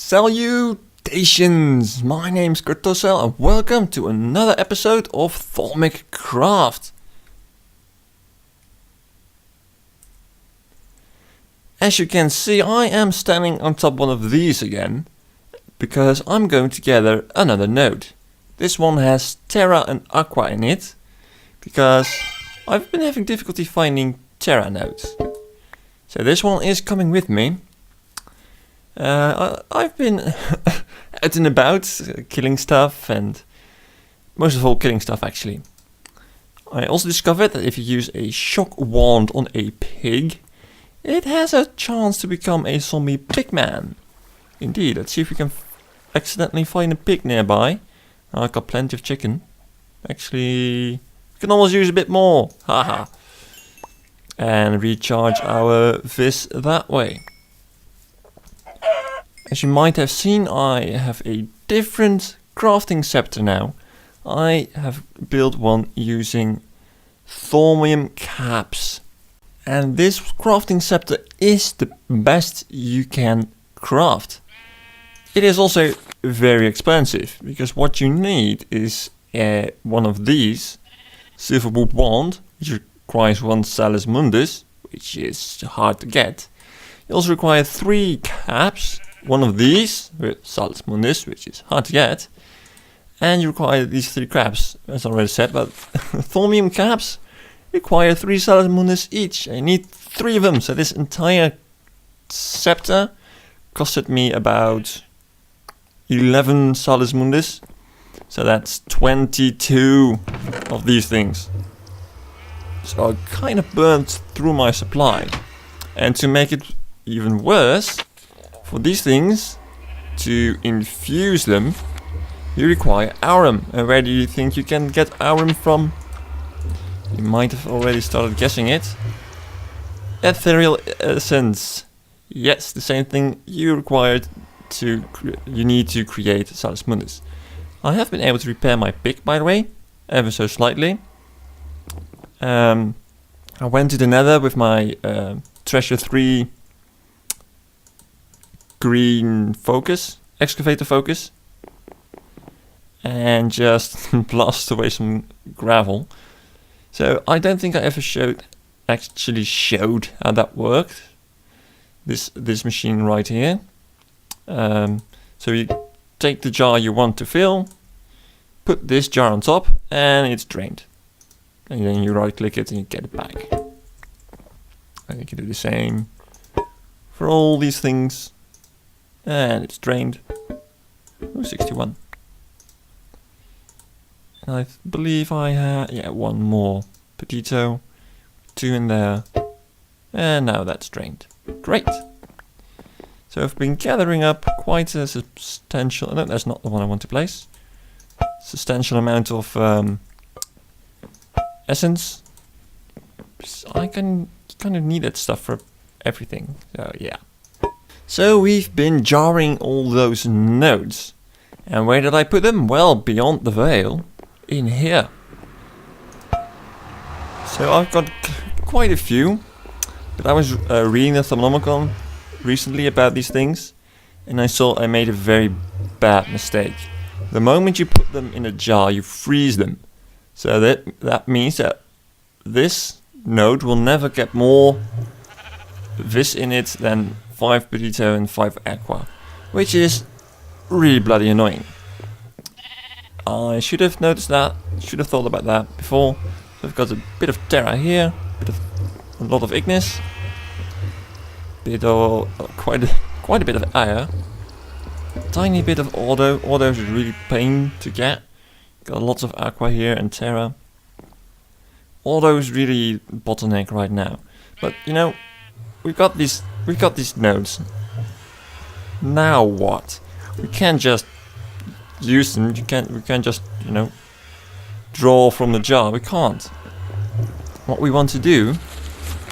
Salutations! My name's Kartosael and welcome to another episode of Thaumic Craft. As you can see, I am standing on top of one of these again, because I'm going to gather another node. This one has Terra and Aqua in it, because I've been having difficulty finding Terra nodes. So this one is coming with me. I've been out and about, killing stuff, and most of all killing stuff actually. I also discovered that if you use a shock wand on a pig, it has a chance to become a zombie pigman. Indeed, let's see if we can accidentally find a pig nearby. I've got plenty of chicken. Actually, we can almost use a bit more. Haha. And recharge our vis that way. As you might have seen, I have a different crafting scepter now. I have built one using Thaumic caps. And this crafting scepter is the best you can craft. It is also very expensive, because what you need is one of these silverwood wand, which requires one Salus Mundus, which is hard to get. You also require 3 caps. One of these with Salus Mundus, which is hard to get, and you require these 3 caps, as I already said, but Thaumic caps require 3 Salus Mundus each. I need 3 of them, so this entire scepter costed me about 11 Salus Mundus, so that's 22 of these things. So I kind of burnt through my supply, and to make it even worse, for these things, to infuse them, you require aurum. And where do you think you can get aurum from? You might have already started guessing it. Ethereal essence. Yes, the same thing you required to you need to create Salus Mundus. I have been able to repair my pick, by the way, ever so slightly. I went to the Nether with my Treasure 3 green focus, excavator focus, and just blast away some gravel. So I don't think I ever actually showed how that worked. This machine right here. So you take the jar you want to fill, put this jar on top, and it's drained. And then you right click it and you get it back. And you can do the same for all these things. And it's drained. Oh, 61. And I believe I had, one more potato, 2 in there, and now that's drained. Great. So I've been gathering up quite a substantial, no, that's not the one I want to place. Substantial amount of essence. I kind of need that stuff for everything. So yeah. So we've been jarring all those nodes. And where did I put them? Well, beyond the veil, in here. So I've got quite a few. But I was reading the Thaumic recently about these things, and I saw I made a very bad mistake. The moment you put them in a jar, you freeze them. So that means that this node will never get more vis in it than 5 potato and 5 aqua, which is really bloody annoying. I should have noticed that, should have thought about that before. So I've got a bit of Terra here, a lot of Ignis, quite a bit of air, tiny bit of Auto. Auto is really pain to get. Got lots of Aqua here and Terra. Auto is really bottleneck right now, but you know, we've got these nodes. Now what? We can't just use them. We can't just, you know, draw from the jar. We can't. What we want to do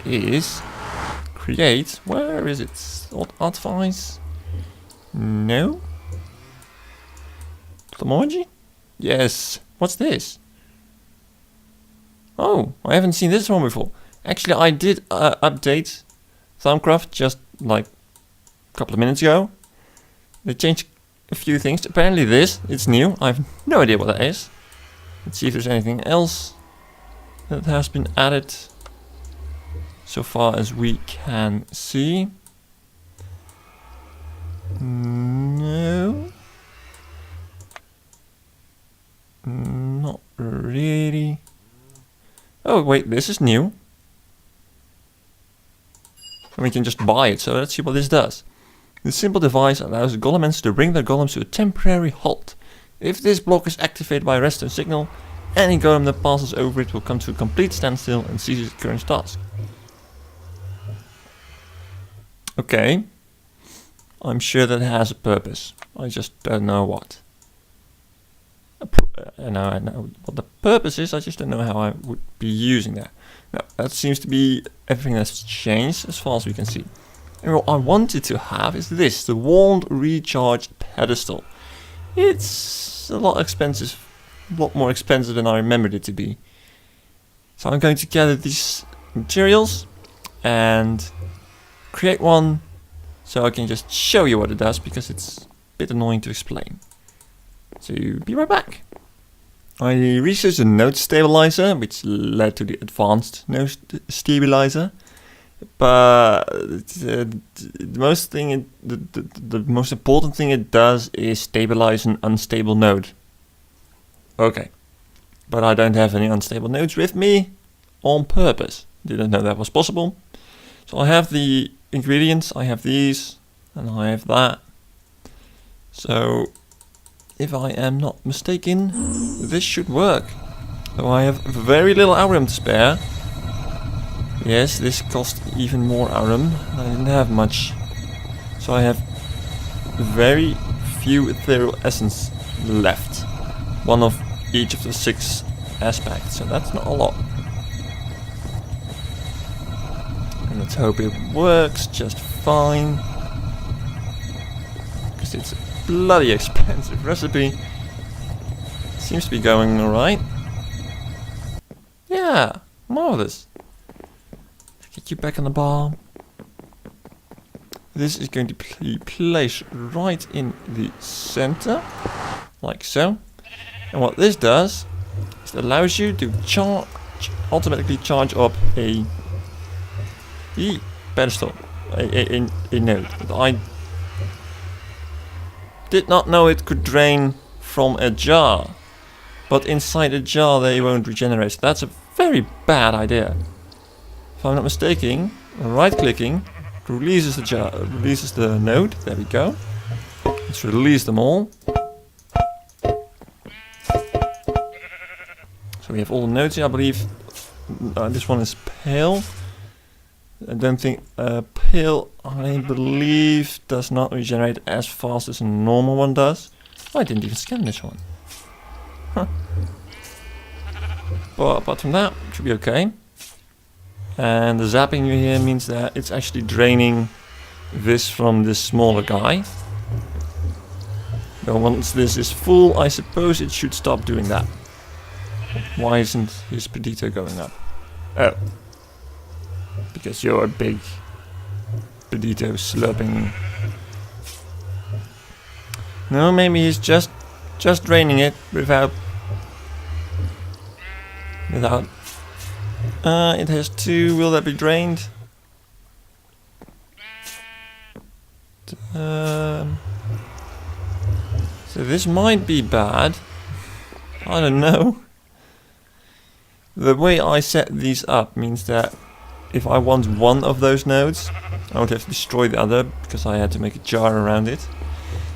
is create. Where is it? Artifice? No. Thermology? Yes. What's this? Oh, I haven't seen this one before. Actually, I did update Thaumic Craft just like a couple of minutes ago, They changed a few things. Apparently this, it's new. I have no idea what that is. Let's see if there's anything else that has been added so far as we can see. No. Not really. Oh wait, this is new. And we can just buy it, so let's see what this does. This simple device allows golems to bring their golems to a temporary halt. If this block is activated by a redstone signal, any golem that passes over it will come to a complete standstill and cease its current task. Okay. I'm sure that has a purpose. I just don't know what. I know what the purpose is, I just don't know how I would be using that. Now, that seems to be everything that's changed as far as we can see. And what I wanted to have is this, the wand recharge pedestal. It's a lot expensive, a lot more expensive than I remembered it to be. So I'm going to gather these materials and create one so I can just show you what it does, because it's a bit annoying to explain. So be right back. I researched the node stabilizer, which led to the advanced node stabilizer. But the most important thing it does is stabilize an unstable node. Okay, but I don't have any unstable nodes with me on purpose. Didn't know that was possible. So I have the ingredients, I have these, and I have that. So if I am not mistaken, this should work. So I have very little aurum to spare. Yes, this cost even more aurum. I didn't have much. So I have very few ethereal essence left. One of each of the 6 aspects, so that's not a lot. And let's hope it works just fine. Because it's a bloody expensive recipe. Seems to be going alright. Yeah, marvelous. Get you back on the bar. This is going to be placed right in the center, like so. And what this does is it allows you to automatically charge up a pedestal, a node. I did not know it could drain from a jar, but inside a jar they won't regenerate. So that's a very bad idea. If I'm not mistaken, right-clicking releases the jar, releases the node. There we go. Let's release them all. So we have all the nodes here. I believe this one is pale. I don't think pale, I believe, does not regenerate as fast as a normal one does. Oh, I didn't even scan this one. Huh. But apart from that, it should be okay. And the zapping you hear means that it's actually draining this from this smaller guy. But once this is full, I suppose it should stop doing that. Why isn't his pedito going up? Oh. Because you're a big pedito slurping. No, maybe he's just draining it without it has 2, will that be drained? So this might be bad. I don't know. The way I set these up means that if I want one of those nodes, I would have to destroy the other, because I had to make a jar around it.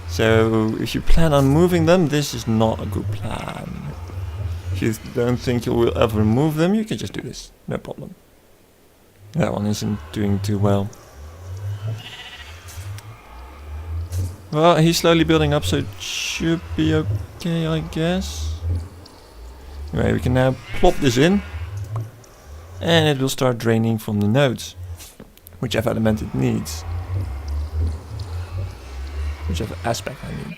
So if you plan on moving them, this is not a good plan. If you don't think you will ever remove them, you can just do this, no problem. That one isn't doing too well. Well, he's slowly building up, so it should be okay, I guess. Anyway, we can now plop this in, and it will start draining from the nodes, whichever element it needs. Whichever aspect I mean.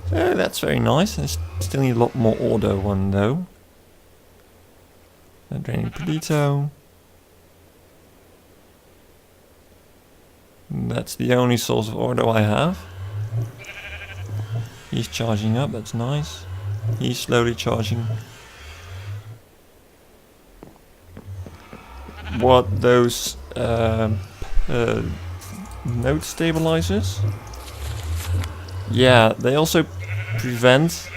So that's very nice. I still need a lot more order one though. Draining pedito. That's the only source of auto I have. He's charging up, that's nice. He's slowly charging. What, those node stabilizers? Yeah, they also prevent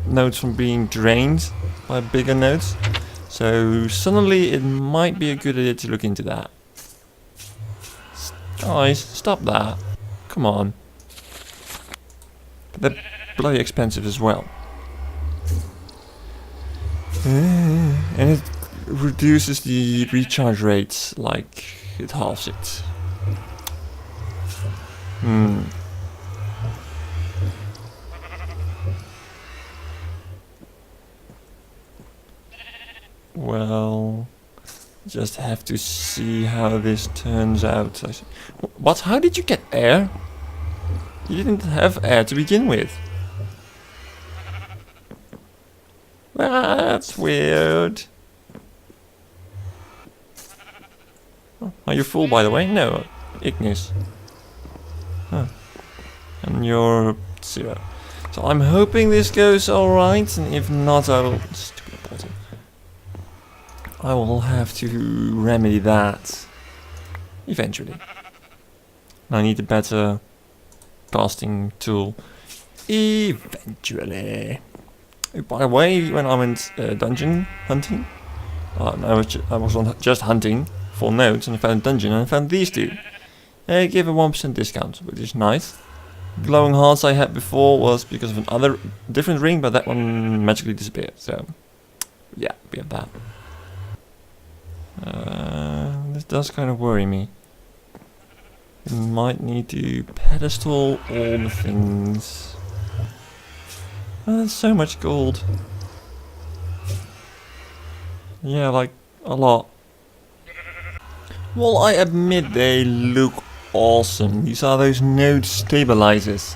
nodes from being drained by bigger nodes. So suddenly it might be a good idea to look into that. Guys, stop that. Come on. They're bloody expensive as well. And it reduces the recharge rates, like it halves it. Well, just have to see how this turns out. What? How did you get air? You didn't have air to begin with. That's weird. Oh, are you full, by the way? No, Ignis. Huh. And you're 0. So I'm hoping this goes alright, and if not, I will... Stupid bottle. I will have to remedy that eventually. I need a better casting tool eventually. By the way, when I went dungeon hunting, I was just hunting for nodes, and I found a dungeon and I found these two. They give a 1% discount, which is nice. Glowing hearts I had before was because of another different ring, but that one magically disappeared. So yeah, we have that. This does kind of worry me. We might need to pedestal all the things. Oh, there's so much gold. Yeah, like a lot. Well, I admit they look awesome. These are those node stabilizers.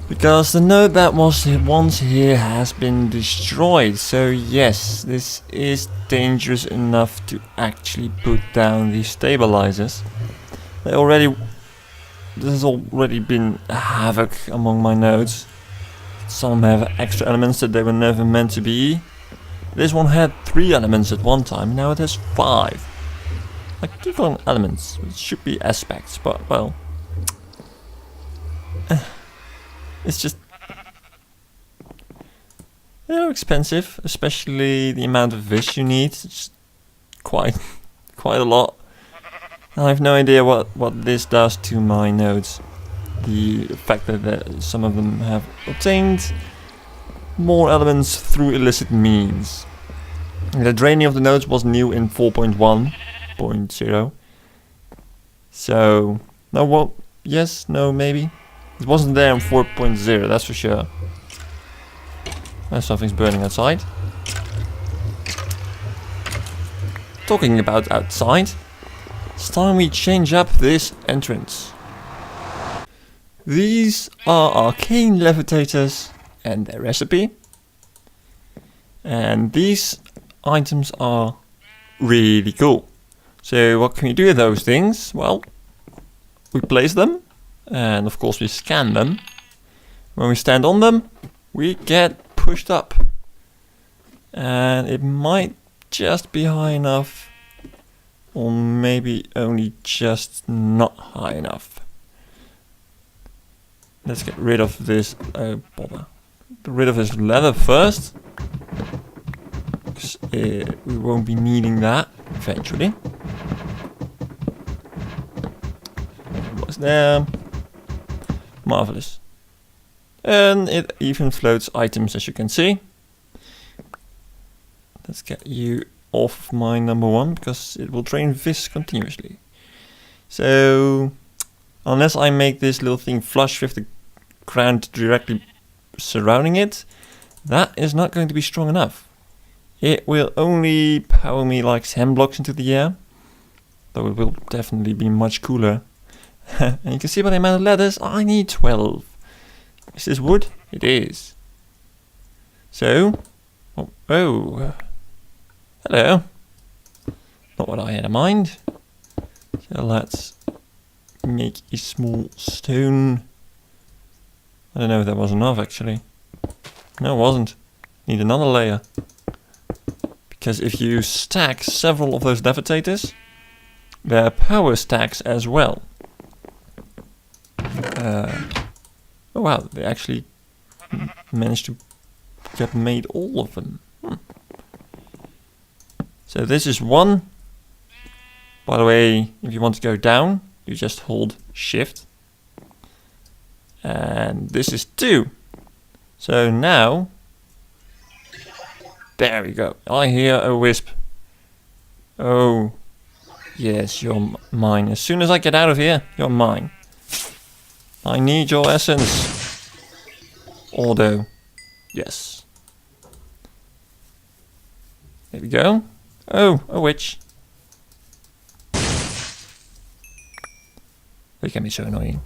Because the node that was once here has been destroyed. So yes, this is dangerous enough to actually put down these stabilizers. This has already been havoc among my nodes. Some have extra elements that they were never meant to be. This one had 3 elements at one time, now it has 5. Like, keep on elements, it should be aspects, but well... it's just... they're expensive, especially the amount of vis you need. It's quite a lot. I have no idea what this does to my nodes. The fact that some of them have obtained more elements through illicit means. The draining of the nodes was new in 4.1.0. So, no, well, yes, no, maybe. It wasn't there in 4.0, that's for sure. Something's burning outside. Talking about outside, it's time we change up this entrance. These are arcane levitators and their recipe. And these items are really cool. So what can we do with those things? Well, we place them and of course we scan them. When we stand on them, we get pushed up. And it might just be high enough, or maybe only just not high enough. Let's get rid of this, bother. Get rid of this leather first. Because we won't be needing that eventually. What's there? Marvelous. And it even floats items, as you can see. Let's get you off of my number 1, because it will drain vis continuously. So, unless I make this little thing flush with the ground directly surrounding it, that is not going to be strong enough. It will only power me like 10 blocks into the air, though it will definitely be much cooler. And you can see by the amount of leathers, I need 12. Is this wood? It is. So, oh, hello. Not what I had in mind. So let's make a small stone. I don't know if that was enough actually. No, it wasn't. Need another layer. Because if you stack several of those levitators, their power stacks as well. Oh wow, they actually managed to get made all of them. So this is one. By the way, if you want to go down, you just hold shift. And this is 2. So now, there we go. I hear a wisp. Oh, yes, you're mine. As soon as I get out of here, you're mine. I need your essence. Although, yes. There we go. Oh, a witch. They can be so annoying.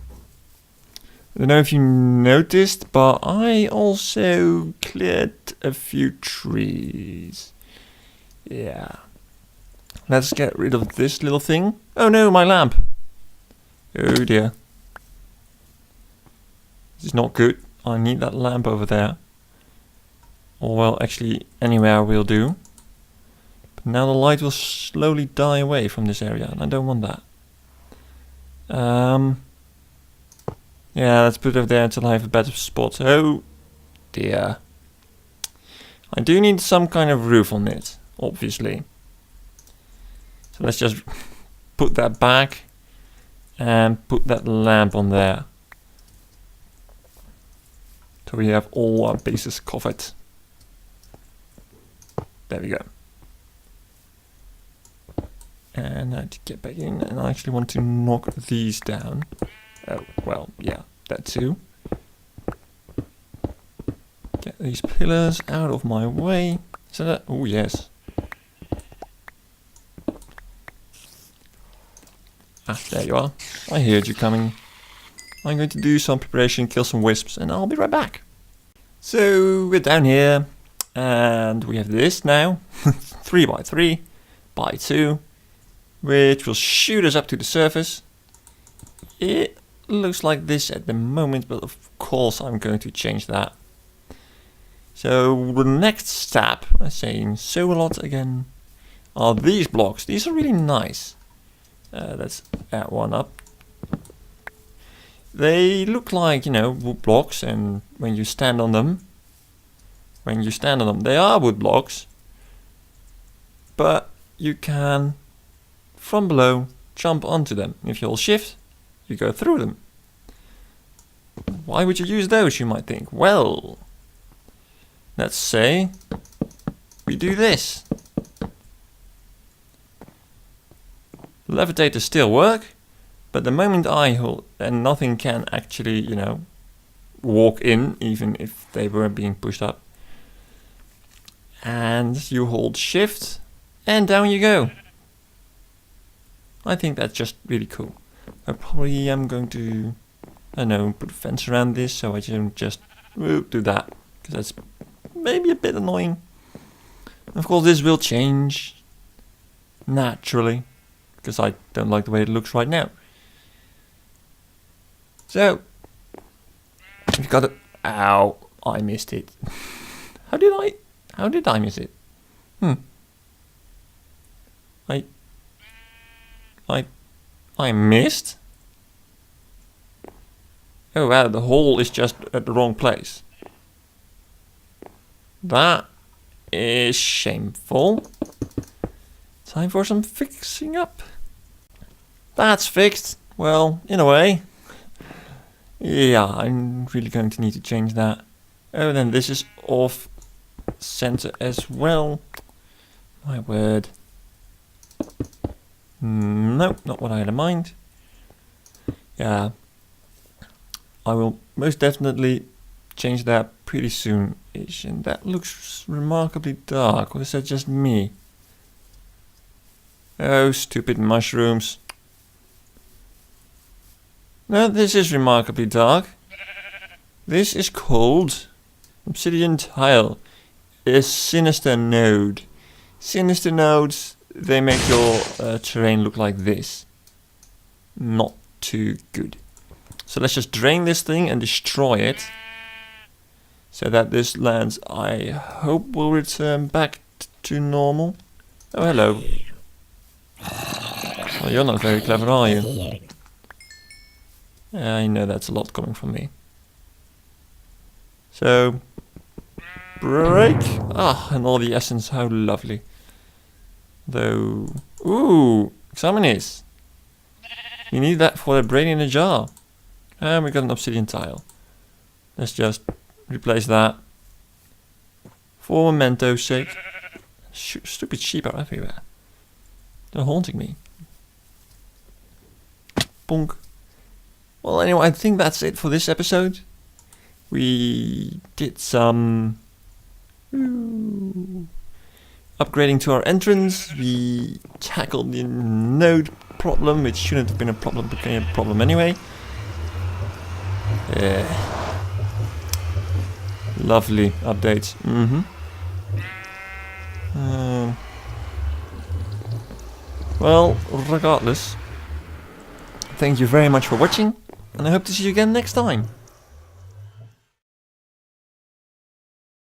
I don't know if you noticed, but I also cleared a few trees. Yeah. Let's get rid of this little thing. Oh no, my lamp. Oh dear. This is not good. I need that lamp over there. Or well, actually anywhere will do. But now the light will slowly die away from this area, and I don't want that. Yeah, let's put it over there until I have a better spot. Oh dear. I do need some kind of roof on it, obviously. So let's just put that back and put that lamp on there. So we have all our bases covered. There we go. And now to get back in, and I actually want to knock these down. Oh, well, yeah, that too. Get these pillars out of my way. So that, oh yes. Ah, there you are. I heard you coming. I'm going to do some preparation, kill some wisps, and I'll be right back. So, we're down here, and we have this now. 3 by 3 by 2, which will shoot us up to the surface. It looks like this at the moment, but of course I'm going to change that. So the next step, I'm saying so a lot again, are these blocks. These are really nice. Let's add one up. They look like, you know, wood blocks, and when you stand on them, they are wood blocks, but you can, from below, jump onto them. If you hold shift, you go through them. Why would you use those, you might think? Well, let's say we do this. Levitators still work, but the moment I hold, and nothing can actually, you know, walk in, even if they were being pushed up. And you hold shift, and down you go. I think that's just really cool. I probably am going to, I don't know, put a fence around this so I don't just do that, because that's maybe a bit annoying. Of course, this will change naturally, because I don't like the way it looks right now. So, we've got it. Ow, I missed it. How did I miss it? I missed? Oh wow, the hole is just at the wrong place. That is shameful. Time for some fixing up. That's fixed. Well, in a way. Yeah, I'm really going to need to change that. Oh, then this is off center as well. My word. Nope, not what I had in mind. Yeah. I will most definitely change that pretty soon-ish. And that looks remarkably dark. Or is that just me? Oh, stupid mushrooms. No, this is remarkably dark. This is called obsidian tile. A sinister node. Sinister nodes, they make your terrain look like this. not too good. So let's just drain this thing and destroy it. So that this lands, I hope, will return back to normal. Oh, hello. Well, you're not very clever, are you? I know that's a lot coming from me. So, break. Ah, and all the essence, how lovely. Though, ooh, examinis. You need that for the brain in a jar. And we got an obsidian tile. Let's just replace that. For memento's sake. Stupid sheep are everywhere. They're haunting me. Bonk. Well, anyway, I think that's it for this episode. We did some upgrading to our entrance. We tackled the node problem, which shouldn't have been a problem, became a problem anyway. Lovely updates. Well, regardless, thank you very much for watching, and I hope to see you again next time.